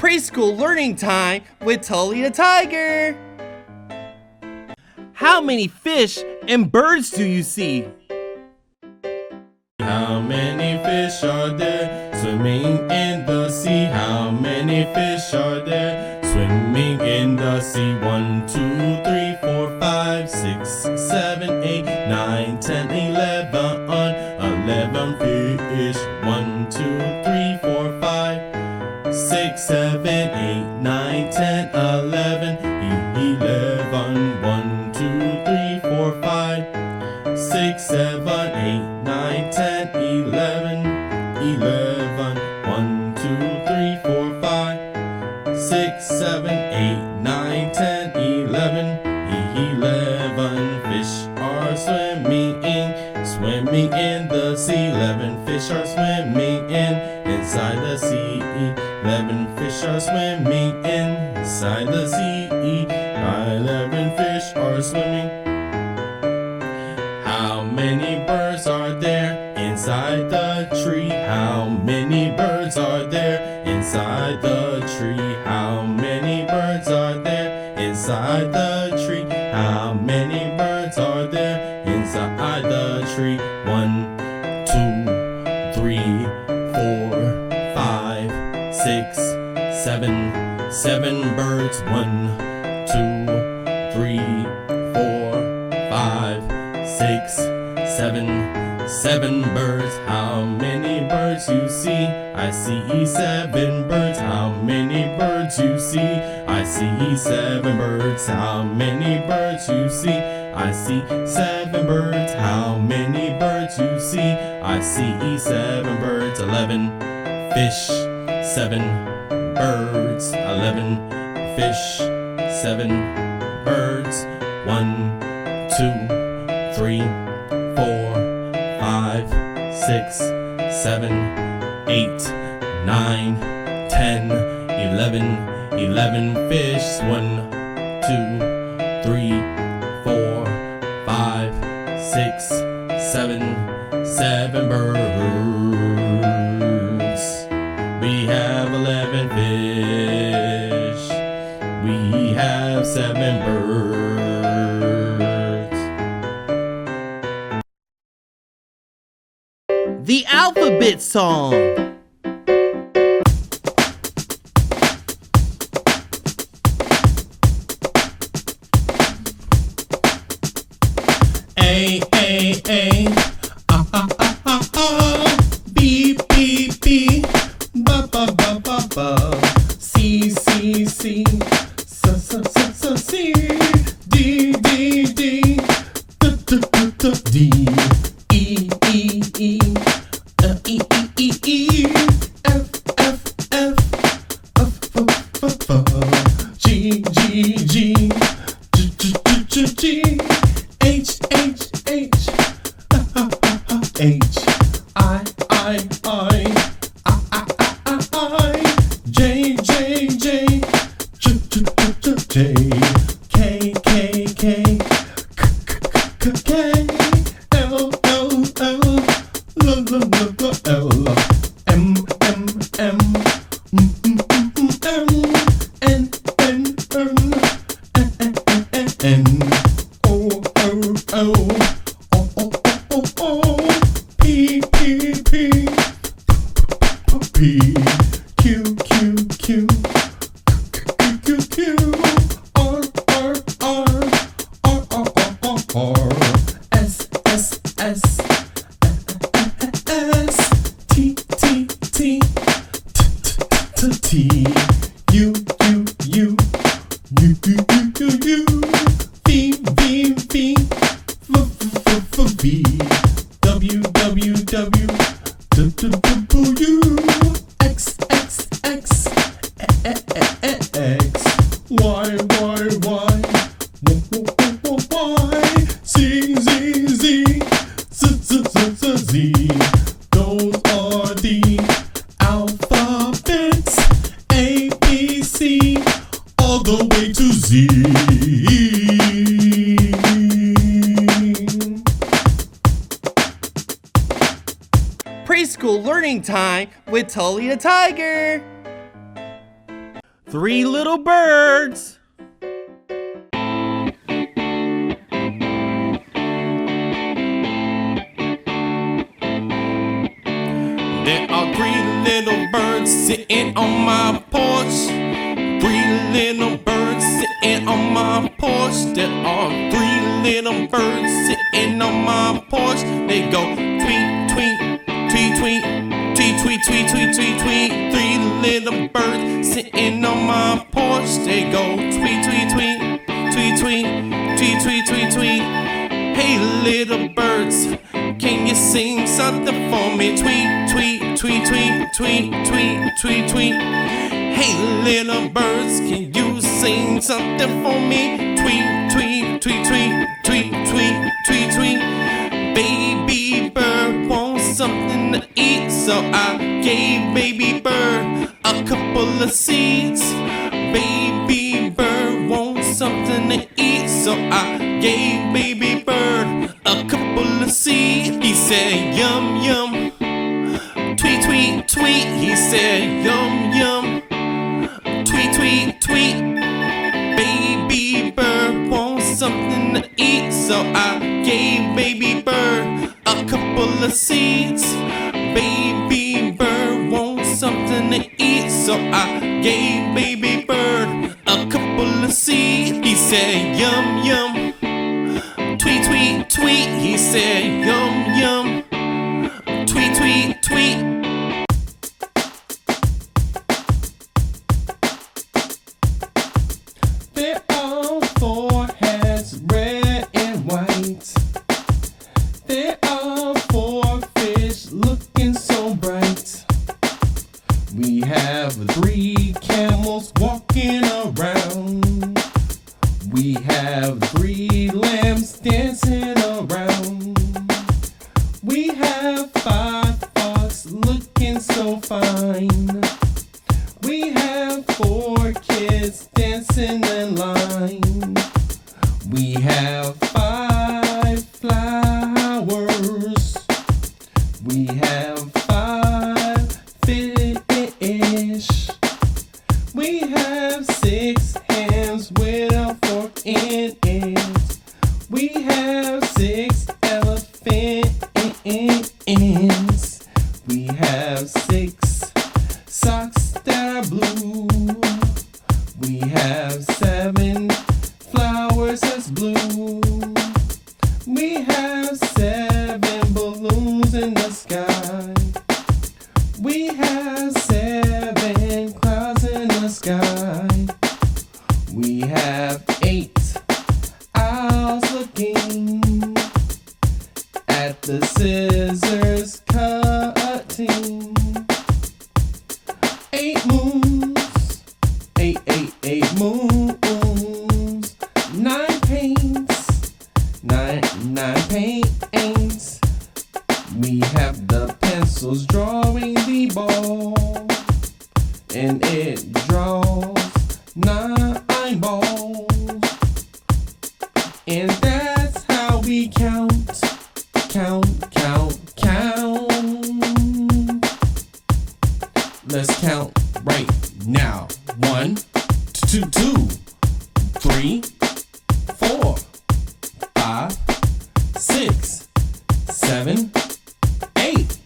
Preschool learning time with Tolly the Tiger. How many fish and birds do you see? How many fish are there swimming in the sea? How many fish are there swimming in the sea? 1, 2, 3, 4, 5, 6, 7, 8, 9, 10, 11. 11 fish. 1, 2, 3, 4, 5, 6, 7, 8, 9, 10, 11. 11. 1, 2, 3, 4, 5, 6, 7, 8, 9, 10, 11. 11. 1, 2, 3, 4, 5, 6, 7, 8, 9, 10, 11. 11 fish are swimming in the sea. 11 fish are swimming inside the sea. 11 fish are swimming inside the sea. 11 fish are swimming. How many birds are there inside the tree? How many birds are there inside the tree? How many birds are there inside the tree? How many birds are there inside the tree? 1, 2, 3, 4, 5, 6, 7. 7 birds. 1, 2, 3, 4, 5, 6, 7. 7 birds. How many birds you see? I see 7 birds. How many birds you see? I see 7 birds. How many birds you see? I see 7 birds. How many birds you see? I see 7 birds. 11 fish, 7 birds. 11 fish, 7 birds. 1, 2, 3, 4, 5, 6, 7, 8, 9, 10, 11. 11 fish. 1, 2, 3, 4, 5, 6, 7. 7 birds. We have 11 fish. We have 7 birds. The alphabet song. A, A, A, ah, ah, ah, ah, ah. B, B, B, ba, ba, ba, ba, ba. C, C, C, S, S, S, S, C. D, D, D, D, D, D, D, D. E, E, E, E, E, E, E. F, F, F, F, F, F, F. G, G, G, G, G, G, G. H, H, H, H. I, J, J, J, J, J, J. K, K, K, K, K. L, L, L, L, L, L. M, M, M, M. N, N, N, N. O, O, O, O, O, O, O. P, P, P, P. Q, Q, Q, Q, Q. R, R, R, R, R, R, R. S, S, S, S. T, T, T, T, T. U, U, U, U, U, U. V, V, V, V, W, W, W, W, X, X, X, X, Y, Y, Y, Y, Z, Z, Z, Z, Z. Those are the alphabets. A, B, C, all the way to Z. Preschool learning time with Tolly the Tiger. 3 little birds. There are 3 little birds sitting on my porch. 3 little birds sitting on my porch. There are 3 little birds sitting on my porch. They go tweet, tweet, tweet, tweet, tweet, tweet, tweet, tweet, tweet, tweet. 3 little birds sitting on my porch. They go tweet, tweet, tweet, tweet, tweet, tweet, tweet, tweet, tweet. Hey little birds, can you sing something for me? Tweet, tweet, tweet, tweet, tweet, tweet, tweet, tweet. Hey little birds, can you sing something for me? Tweet, tweet, tweet, tweet, tweet, tweet, tweet, tweet. Baby bird wants something to eat, so I gave baby bird a couple of seeds. Baby bird wants something to eat, so I gave baby bird a couple of seeds. He said yum yum, tweet tweet tweet. He said yum yum, tweet tweet tweet. Baby bird wants something to eat, so I gave baby bird a couple of seeds. Baby bird wants something to eat, so I gave baby bird a couple of seeds. He said yum yum, tweet tweet tweet. He said yum yum, tweet tweet tweet. There are 4 heads, red and white. There are 4 fish looking so bright. We have 3 camels walking around. We have 3 lambs dancing around. We have 5 fox looking so fine. We have 4 kids dancing in line. We have 5 flowers. We have 5 fish. We have 6 hands with a fork in it. We have 6 elephants. We have 6 socks that are blue. We have 7 flowers that's blue. We have 7 balloons in the sky. We have 7 clouds in the sky. We have 8 owls looking at the scissors cutting. 8 moons, 8 moons. 9 paints, 9 paints. We have the pencils drawing the ball, and it draws 9 balls. And that's how we count, count, count, count. Let's count right now. 1, 2, 3, 4, 5, 6, 7, 8,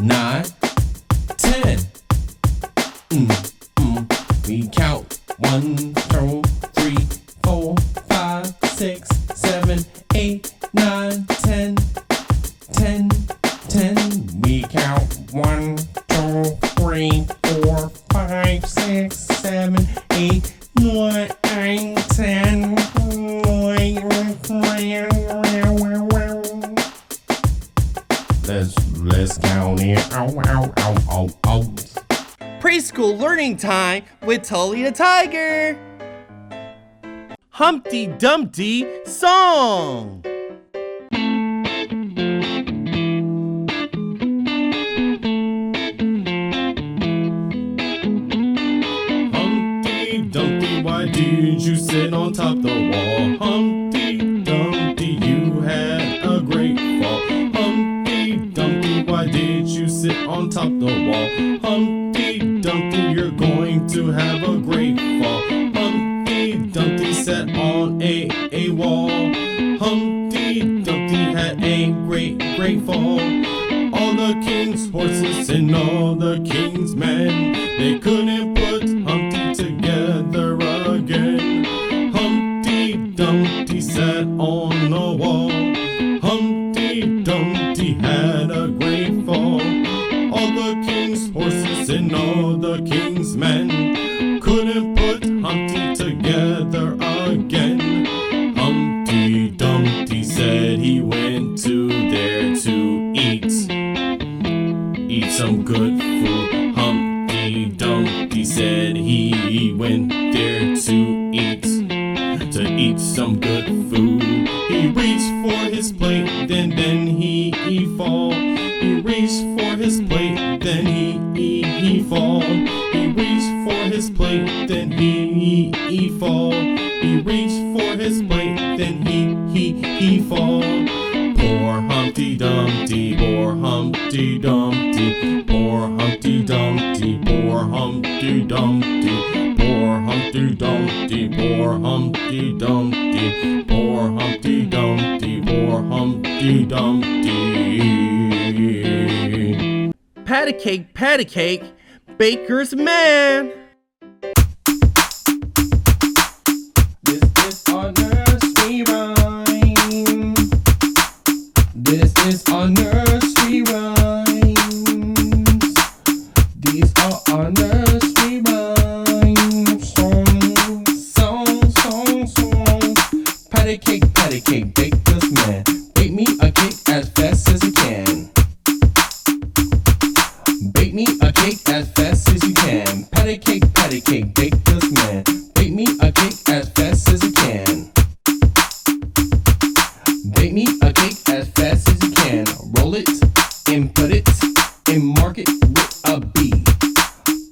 9, 10. We count 1, 2, 3, 4, 5, 6, 7, 8, 9, 10, 10, 10. We count 1, 2, 3, 4, 5, 6, 7, 8, 9, 10. Let's count it. Ow, ow, ow, ow, ow. Preschool learning time with Tolly the Tiger. Humpty Dumpty song. Humpty Dumpty, why did you sit on top the wall? Humpty Dumpty, you had a great fall. Humpty Dumpty, why did you sit on top the wall? Humpty Dumpty, you're going to to have a great fall. Humpty Dumpty sat on a wall. Humpty Dumpty had a great fall. All the king's horses and all the king's men, they couldn't put Humpty together again. Humpty Dumpty sat on the wall. Humpty Dumpty had a great fall. All the king's horses and all the king's men couldn't put Humpty together again. Humpty Dumpty said he went there to eat some good food. Humpty Dumpty said he went there to eat some good food. He reached for his plate, then he fall. He reached for his plate, then he fall. He reached for his plate, then he fall. He reached for his plate, then he fall. Poor Humpty Dumpty, poor Humpty Dumpty, poor Humpty Dumpty, poor Humpty Dumpty, poor Humpty Dumpty, poor Humpty Dumpty, poor Humpty Dumpty, poor Humpty Dumpty. Patty cake, baker's man. This is our nursery rhyme. This is our nursery rhymes. These are our nursery rhymes. Songs. Patty cake, baker's man. Bake me a cake as fast as you can. Bake me a cake as fast as you can. Patty cake, baker's man. Bake me a cake as fast as you can. Bake me a cake as fast as you can. Roll it and put it and mark it with a B.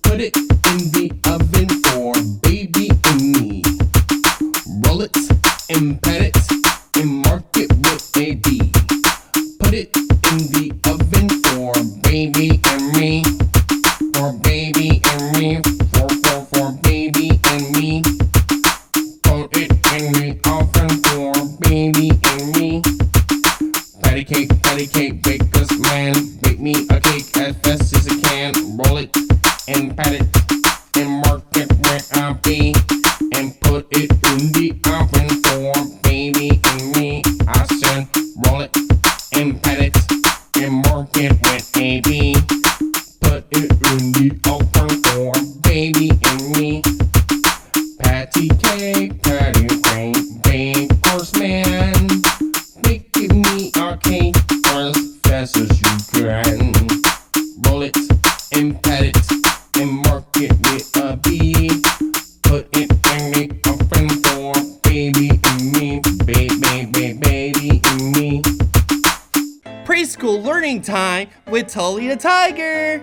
Put it in the oven for baby and me. Roll it and pat it and mark it with a D. Put it in the oven for baby and me. For baby and me. For baby and me. Put it in the oven for baby and me. Patty cake, baker's man. Bake me a cake as fast as you can. Roll it and pat it and mark it with a B. And put it in the oven for baby and me. I said roll it and pat it and mark it with a B. Put it in the oven for baby and me. Patty cake, baker's man. Make me a cake as fast as you can. Roll it and pat it and mark it with a B. Put it in the oven for baby and me. Baby and me. Preschool learning time with Tolly the Tiger.